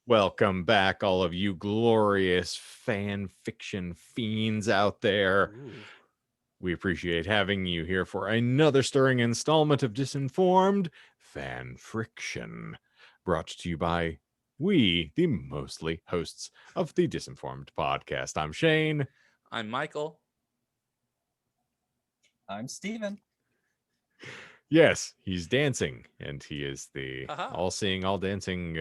Welcome back, all of you glorious fan fiction fiends out there. Ooh. We appreciate having you here for another stirring installment of Disinformed Fan Friction, brought to you by we, the mostly hosts of the Disinformed Podcast. I'm Shane. I'm Michael. I'm Steven. Yes, he's dancing, and he is the Haha. all-seeing, all-dancing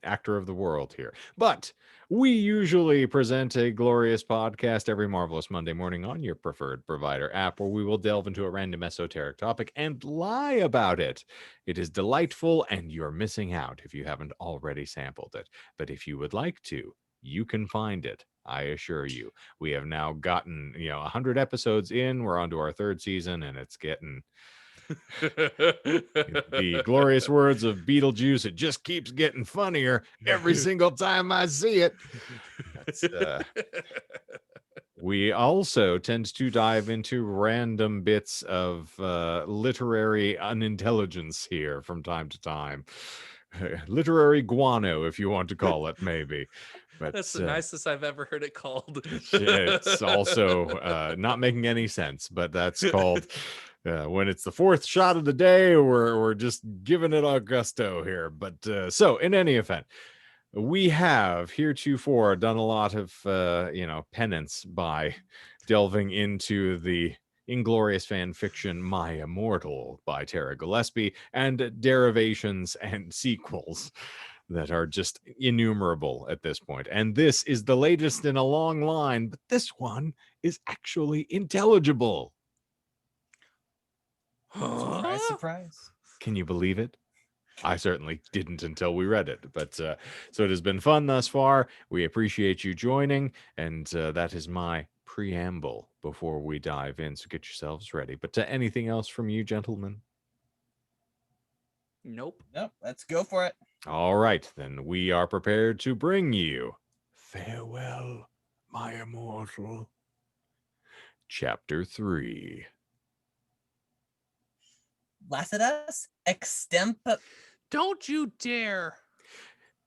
actor of the world here. But we usually present a glorious podcast every marvelous Monday morning on your preferred provider app, where we will delve into a random esoteric topic and lie about it. It is delightful, and you're missing out if you haven't already sampled it. But if you would like to, you can find it. I assure you. We have now gotten, 100 episodes in. We're on to our third season, and it's getting... the glorious words of Beetlejuice, it just keeps getting funnier every single time I see it. We also tend to dive into random bits of literary unintelligence here from time to time. Literary guano, if you want to call it, maybe. But That's the nicest I've ever heard it called. it's also not making any sense, but that's called... when it's the fourth shot of the day, we're just giving it a gusto here. But so in any event, we have heretofore done a lot of penance by delving into the inglorious fan fiction My Immortal by Tara Gilesbie and derivations and sequels that are just innumerable at this point. And this is the latest in a long line, but this one is actually intelligible. Surprise, surprise. Can you believe it? I certainly didn't until we read it. But so it has been fun thus far. We appreciate you joining. And that is my preamble before we dive in. So get yourselves ready. But anything else from you, gentlemen? Nope. Nope, let's go for it. All right, then we are prepared to bring you Farewell, My Immortal. Chapter 3. Lacidus extemp. Don't you dare.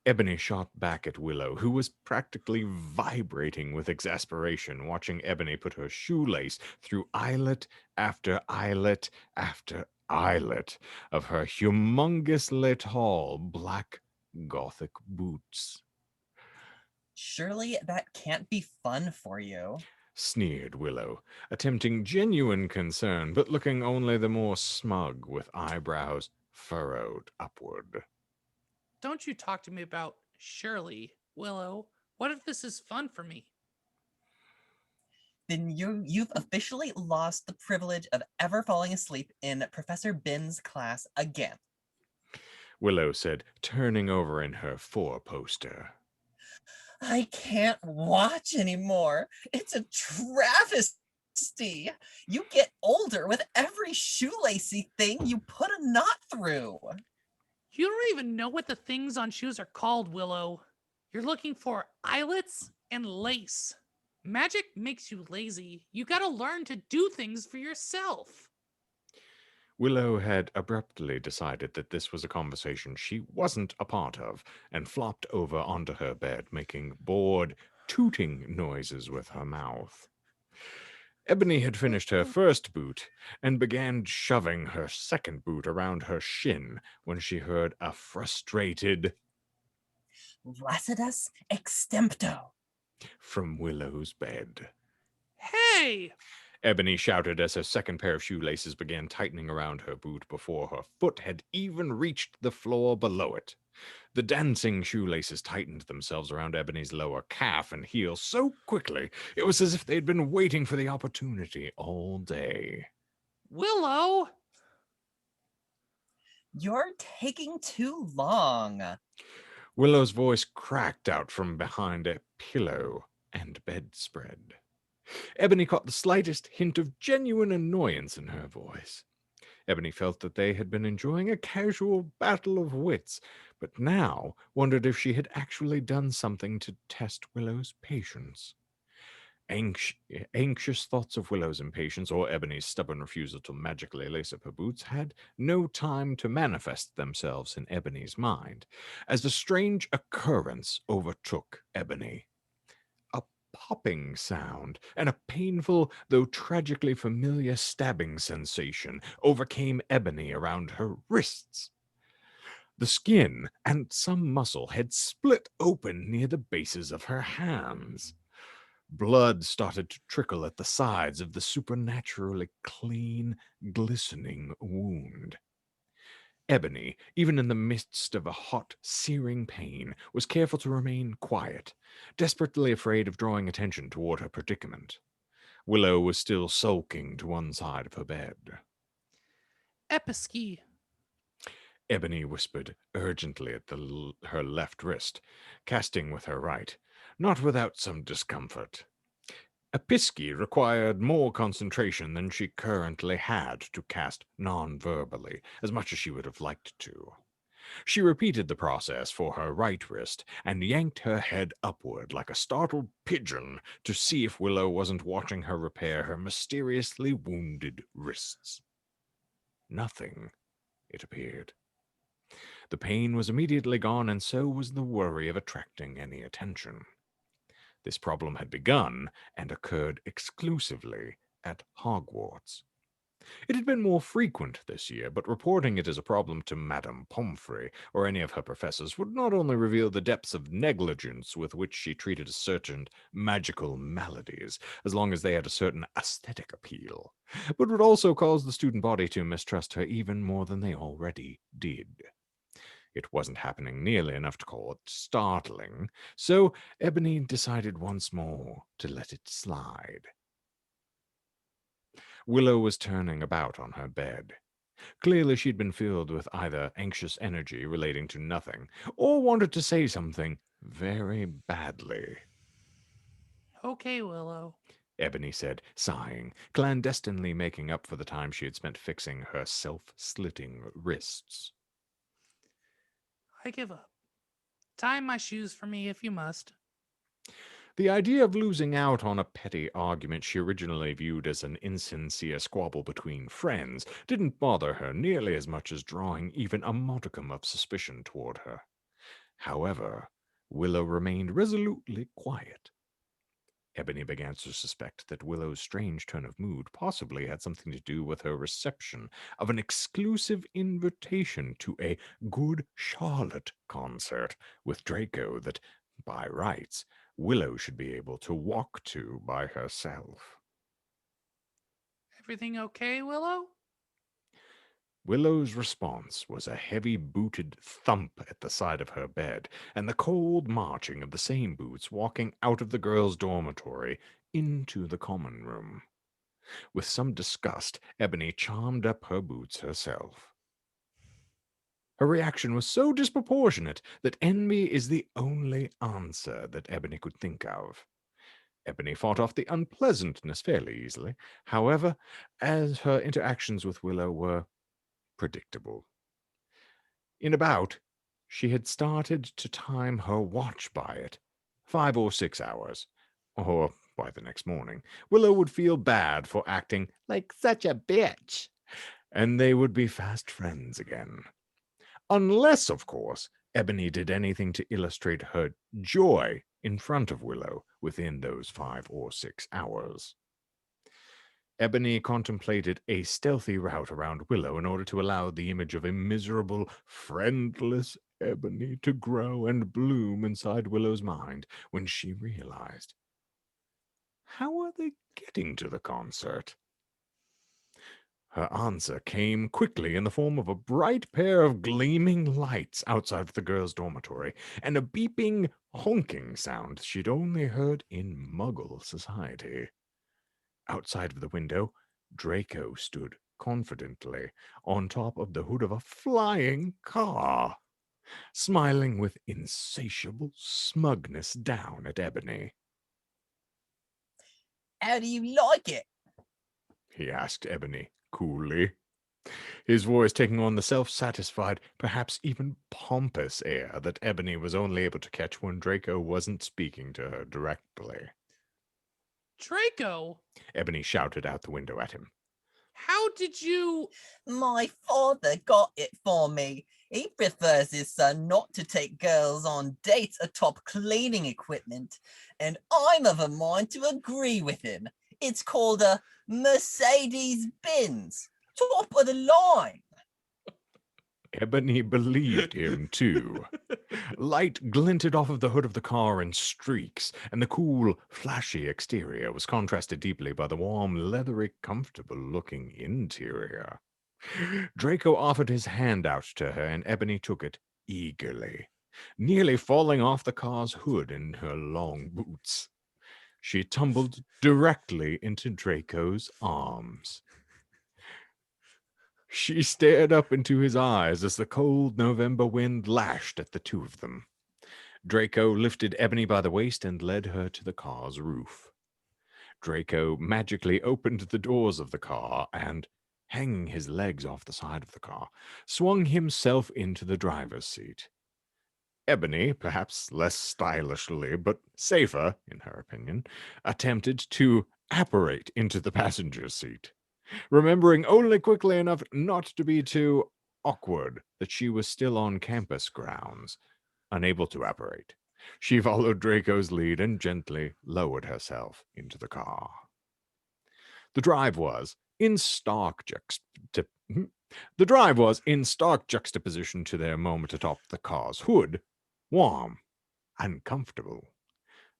Ebony shot back at Willow, who was practically vibrating with exasperation, watching Ebony put her shoelace through eyelet after eyelet after eyelet of her humongously tall black Gothic boots. Surely that can't be fun for you. Sneered Willow, attempting genuine concern, but looking only the more smug with eyebrows furrowed upward. Don't you talk to me about Shirley, Willow. What if this is fun for me? Then you've officially lost the privilege of ever falling asleep in Professor Bin's class again. Willow said, turning over in her four-poster. I can't watch anymore. It's a travesty. You get older with every shoelacy thing you put a knot through. You don't even know what the things on shoes are called, Willow. You're looking for eyelets and lace. Magic makes you lazy. You gotta learn to do things for yourself. Willow had abruptly decided that this was a conversation she wasn't a part of, and flopped over onto her bed, making bored, tooting noises with her mouth. Ebony had finished her first boot and began shoving her second boot around her shin when she heard a frustrated Lacidus extempto from Willow's bed. Hey! Ebony shouted as her second pair of shoelaces began tightening around her boot before her foot had even reached the floor below it. The dancing shoelaces tightened themselves around Ebony's lower calf and heel so quickly, it was as if they'd been waiting for the opportunity all day. Willow! You're taking too long. Willow's voice cracked out from behind a pillow and bedspread. Ebony caught the slightest hint of genuine annoyance in her voice. Ebony felt that they had been enjoying a casual battle of wits, but now wondered if she had actually done something to test Willow's patience. Anxious thoughts of Willow's impatience or Ebony's stubborn refusal to magically lace up her boots had no time to manifest themselves in Ebony's mind, as a strange occurrence overtook Ebony. A popping sound and a painful, though tragically familiar stabbing sensation overcame Ebony around her wrists. The skin and some muscle had split open near the bases of her hands. Blood started to trickle at the sides of the supernaturally clean, glistening wound. Ebony, even in the midst of a hot, searing pain, was careful to remain quiet, desperately afraid of drawing attention toward her predicament. Willow was still sulking to one side of her bed. Episki. Ebony whispered urgently at her left wrist, casting with her right, not without some discomfort. Episki required more concentration than she currently had to cast non-verbally, as much as she would have liked to. She repeated the process for her right wrist and yanked her head upward like a startled pigeon to see if Willow wasn't watching her repair her mysteriously wounded wrists. Nothing, it appeared. The pain was immediately gone, and so was the worry of attracting any attention. This problem had begun and occurred exclusively at Hogwarts. It had been more frequent this year, but reporting it as a problem to Madame Pomfrey or any of her professors would not only reveal the depths of negligence with which she treated certain magical maladies, as long as they had a certain aesthetic appeal, but would also cause the student body to mistrust her even more than they already did. It wasn't happening nearly enough to call it startling, so Ebony decided once more to let it slide. Willow was turning about on her bed. Clearly she'd been filled with either anxious energy relating to nothing, or wanted to say something very badly. Okay, Willow. Ebony said, sighing, clandestinely making up for the time she had spent fixing her self-slitting wrists. I give up. Tie my shoes for me if you must. The idea of losing out on a petty argument she originally viewed as an insincere squabble between friends didn't bother her nearly as much as drawing even a modicum of suspicion toward her. However, Willow remained resolutely quiet. Ebony began to suspect that Willow's strange turn of mood possibly had something to do with her reception of an exclusive invitation to a Good Charlotte concert with Draco that, by rights, Willow should be able to walk to by herself. Everything okay, Willow? Willow's response was a heavy-booted thump at the side of her bed, and the cold marching of the same boots walking out of the girls' dormitory into the common room. With some disgust, Ebony charmed up her boots herself. Her reaction was so disproportionate that envy is the only answer that Ebony could think of. Ebony fought off the unpleasantness fairly easily, however, as her interactions with Willow were predictable. In a bout, she had started to time her watch by it, 5 or 6 hours, or by the next morning. Willow would feel bad for acting like such a bitch, and they would be fast friends again. Unless, of course, Ebony did anything to illustrate her joy in front of Willow within those 5 or 6 hours. Ebony contemplated a stealthy route around Willow in order to allow the image of a miserable, friendless Ebony to grow and bloom inside Willow's mind when she realized. How are they getting to the concert? Her answer came quickly in the form of a bright pair of gleaming lights outside of the girls' dormitory, and a beeping, honking sound she'd only heard in Muggle society. Outside of the window, Draco stood confidently on top of the hood of a flying car, smiling with insatiable smugness down at Ebony. How do you like it? He asked Ebony coolly, his voice taking on the self-satisfied, perhaps even pompous air that Ebony was only able to catch when Draco wasn't speaking to her directly. Draco, Ebony shouted out the window at him. how did you... My father got it for me. He prefers his son not to take girls on dates atop cleaning equipment, and I'm of a mind to agree with him. It's called a Mercedes-Benz, top of the line. Ebony believed him, too. Light glinted off of the hood of the car in streaks, and the cool, flashy exterior was contrasted deeply by the warm, leathery, comfortable-looking interior. Draco offered his hand out to her, and Ebony took it eagerly, nearly falling off the car's hood in her long boots. She tumbled directly into Draco's arms. She stared up into his eyes as the cold November wind lashed at the two of them. Draco lifted Ebony by the waist and led her to the car's roof. Draco magically opened the doors of the car and, hanging his legs off the side of the car, swung himself into the driver's seat. Ebony, perhaps less stylishly but safer, in her opinion, attempted to apparate into the passenger seat, remembering only quickly enough not to be too awkward that she was still on campus grounds. Unable to apparate, she followed Draco's lead and gently lowered herself into the car. The drive was in stark juxtaposition to their moment atop the car's hood, warm and comfortable.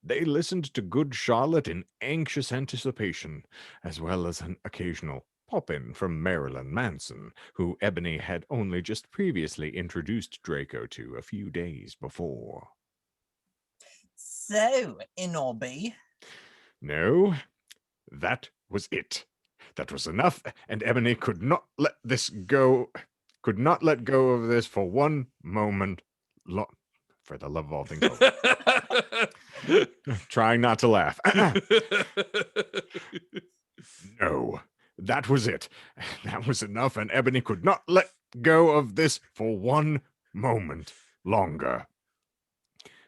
They listened to Good Charlotte in anxious anticipation, as well as an occasional pop-in from Marilyn Manson, who Ebony had only just previously introduced Draco to a few days before. So, Inobby. No, that was it. That was enough, and Ebony could not let go of this for one moment. For the love of all things holy. Trying not to laugh. No, that was it. That was enough, and Ebony could not let go of this for one moment longer.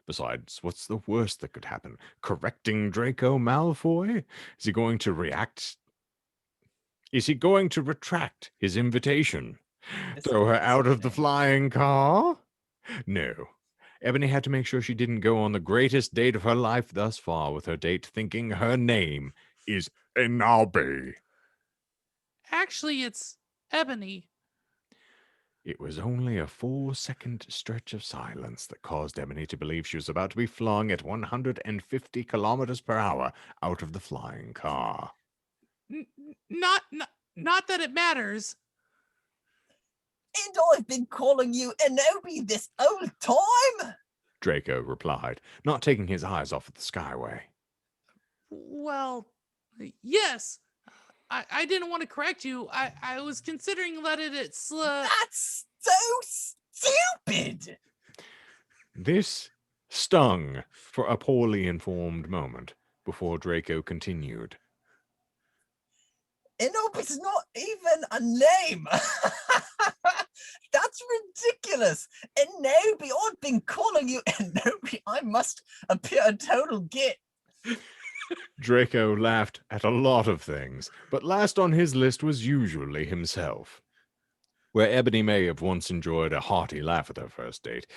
Besides, what's the worst that could happen? Correcting Draco Malfoy? Is he going to react? Is he going to retract his invitation? Throw her out of the flying car? No. Ebony had to make sure she didn't go on the greatest date of her life thus far with her date thinking her name is Inobby. Actually, it's Ebony. It was only a 4-second stretch of silence that caused Ebony to believe she was about to be flung at 150 kilometers per hour out of the flying car. Not that it matters. And I've been calling you Inobby this whole time. Draco replied, not taking his eyes off of the skyway. Well, yes. I didn't want to correct you. I was considering letting it slip. That's so stupid. This stung for a poorly informed moment before Draco continued. Inobby's not even a name. That's ridiculous. Inobby, I've been calling you Inobby. I must appear a total git. Draco laughed at a lot of things, but last on his list was usually himself. Where Ebony may have once enjoyed a hearty laugh at their first date,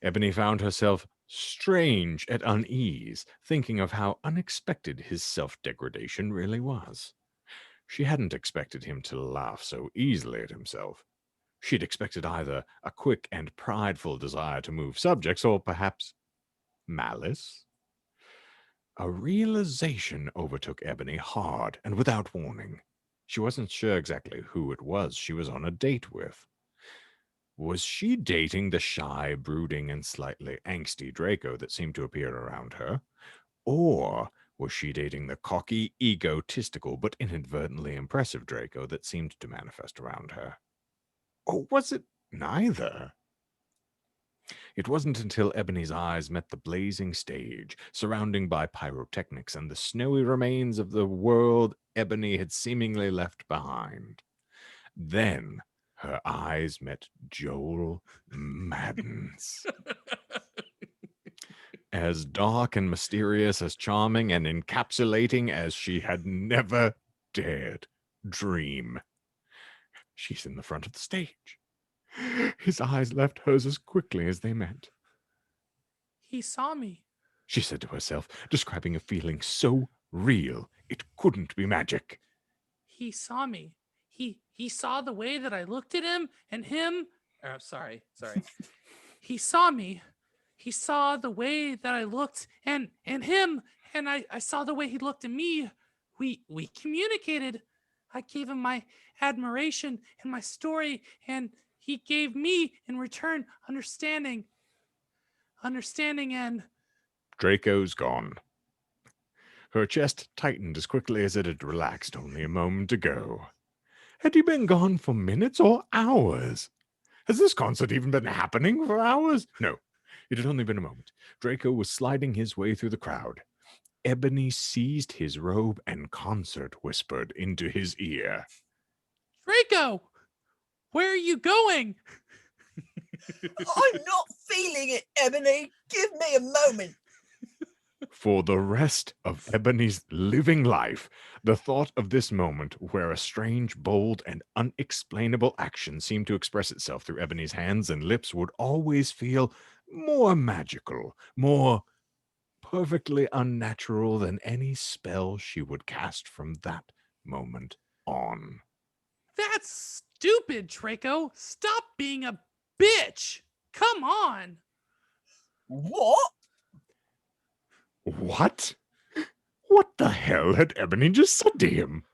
Ebony found herself strange at unease, thinking of how unexpected his self-degradation really was. She hadn't expected him to laugh so easily at himself. She'd expected either a quick and prideful desire to move subjects, or perhaps malice. A realization overtook Ebony hard and without warning. She wasn't sure exactly who it was she was on a date with. Was she dating the shy, brooding, and slightly angsty Draco that seemed to appear around her? Or was she dating the cocky, egotistical, but inadvertently impressive Draco that seemed to manifest around her? Or was it neither? It wasn't until Ebony's eyes met the blazing stage, surrounded by pyrotechnics and the snowy remains of the world Ebony had seemingly left behind. Then her eyes met Joel Madden's. as dark and mysterious, as charming and encapsulating as she had never dared dream. She's in the front of the stage. His eyes left hers as quickly as they met. He saw me. She said to herself, describing a feeling so real it couldn't be magic. He saw me. He saw the way that I looked at him and him. Sorry. He saw me. He saw the way that I looked and him, and I saw the way he looked at me. We communicated. I gave him my admiration and my story, and he gave me in return understanding and Draco's gone. Her chest tightened as quickly as it had relaxed only a moment ago. Had he been gone for minutes or hours? Has this concert even been happening for hours? No, it had only been a moment. Draco was sliding his way through the crowd. Ebony seized his robe and concert whispered into his ear. Draco, where are you going? I'm not feeling it, Ebony. Give me a moment. For the rest of Ebony's living life, the thought of this moment where a strange, bold, and unexplainable action seemed to express itself through Ebony's hands and lips would always feel more magical, more perfectly unnatural than any spell she would cast from that moment on. That's stupid, Draco. Stop being a bitch. Come on. What? What? What the hell had Ebony just said to him?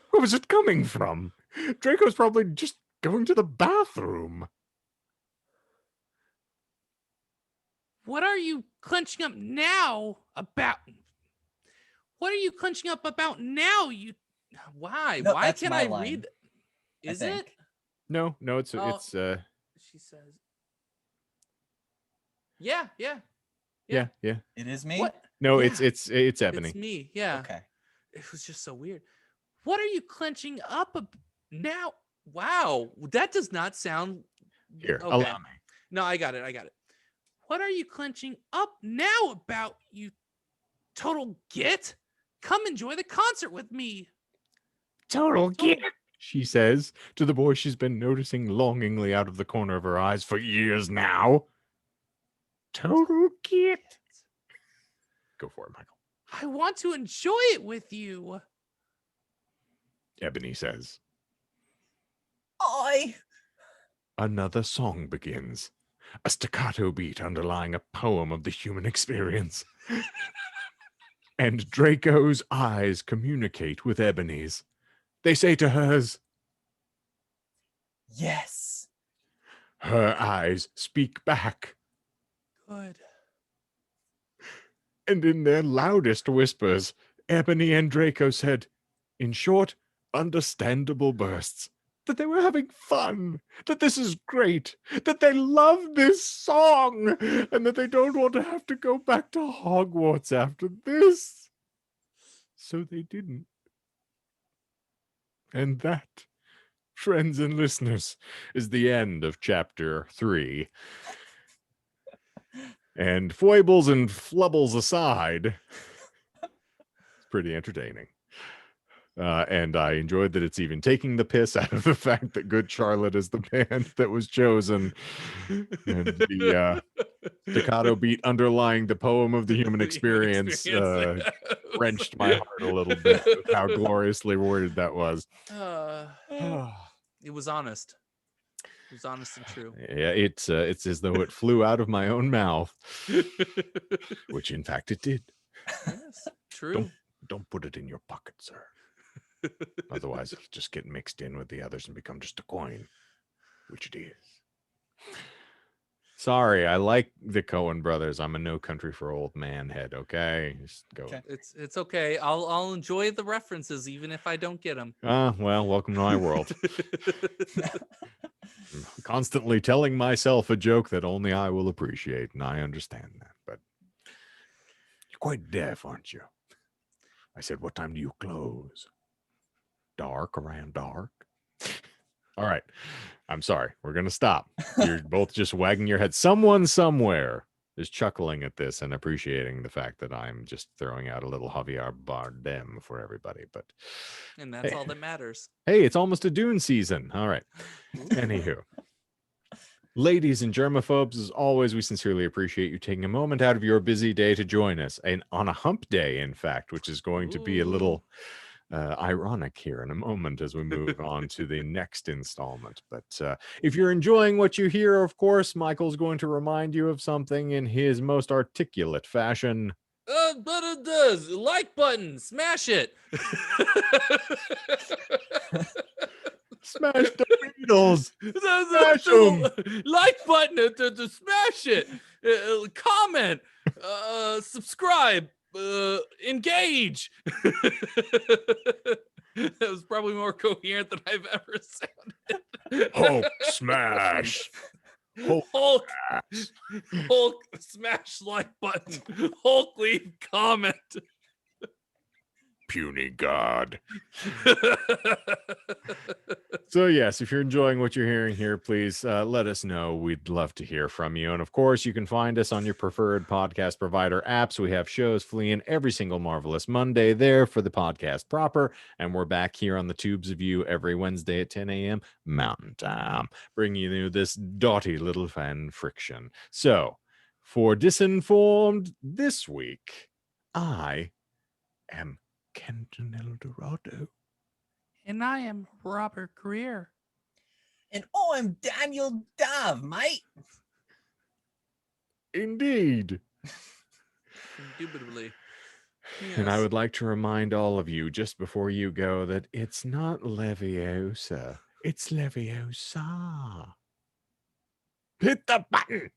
Where was it coming from? Draco's probably just going to the bathroom. What are you clenching up now about? What are you clenching up about now? You Why? No, Why that's can't my I line, read? I Is think. it? No, it's Oh. She says. Yeah. yeah. It is me? What? No, Yeah. it's Ebony. It's me. Yeah. Okay. It was just so weird. What are you clenching up now? Wow. That does not sound. Here, Okay. allow me. No, I got it. What are you clenching up now about, you total git? Come enjoy the concert with me. Total git, she says to the boy she's been noticing longingly out of the corner of her eyes for years now. Total git. Go for it, Michael. I want to enjoy it with you. Ebony says. I Another song begins, a staccato beat underlying a poem of the human experience. And Draco's eyes communicate with Ebony's. They say to hers, yes. her eyes speak back. Good. And in their loudest whispers, Ebony and Draco said, in short, understandable bursts, that they were having fun, that this is great, that they love this song, and that they don't want to have to go back to Hogwarts after this. So they didn't. And that, friends and listeners, is the end of chapter 3. And foibles and flubbles aside, it's pretty entertaining. And I enjoyed that it's even taking the piss out of the fact that Good Charlotte is the band that was chosen. And the staccato beat underlying the poem of the human experience wrenched my heart a little bit with how gloriously worded that was. It was honest. It was honest and true. Yeah, it's as though it flew out of my own mouth, which in fact it did. Yes, true. Don't put it in your pocket, sir. Otherwise, it'll just get mixed in with the others and become just a coin, which it is. Sorry, I like the Coen brothers. I'm a No Country for Old Man head. Okay, just go. Okay. It's okay. I'll enjoy the references even if I don't get them. Well, welcome to my world. I'm constantly telling myself a joke that only I will appreciate, and I understand that. But you're quite deaf, aren't you? I said, what time do you close? Dark, around dark. All right. I'm sorry. We're going to stop. You're both just wagging your head. Someone somewhere is chuckling at this and appreciating the fact that I'm just throwing out a little Javier Bardem for everybody. But And that's Hey. all that matters. hey, it's almost a Dune season. All right. Anywho. Ladies and germaphobes, as always, we sincerely appreciate you taking a moment out of your busy day to join us. And on a hump day, in fact, which is going to be a little ironic here in a moment as we move on to the next installment. But if you're enjoying what you hear, of course, Michael's going to remind you of something in his most articulate fashion. But it does. Like button. Smash it. Smash the Beatles! Smash Smash like button to smash it. Comment. Subscribe. Engage. That was probably more coherent than I've ever sounded. Hulk smash! Hulk smash like button. Hulk leave comment. Puny God. So yes, if you're enjoying what you're hearing here, please let us know. We'd love to hear from you. And of course, you can find us on your preferred podcast provider apps. We have shows fleeing every single Marvelous Monday there for the podcast proper. And we're back here on the tubes of you every Wednesday at 10 a.m. Mountain Time, bringing you this doughty little fan friction. So for Disinformed this week, I am Kenton Eldorado. And I am Robert Greer. And I'm Daniel Dove, mate. Indeed. Indubitably. And I Yes. would like to remind all of you just before you go that it's not Leviosa, it's Leviosa. Hit the button.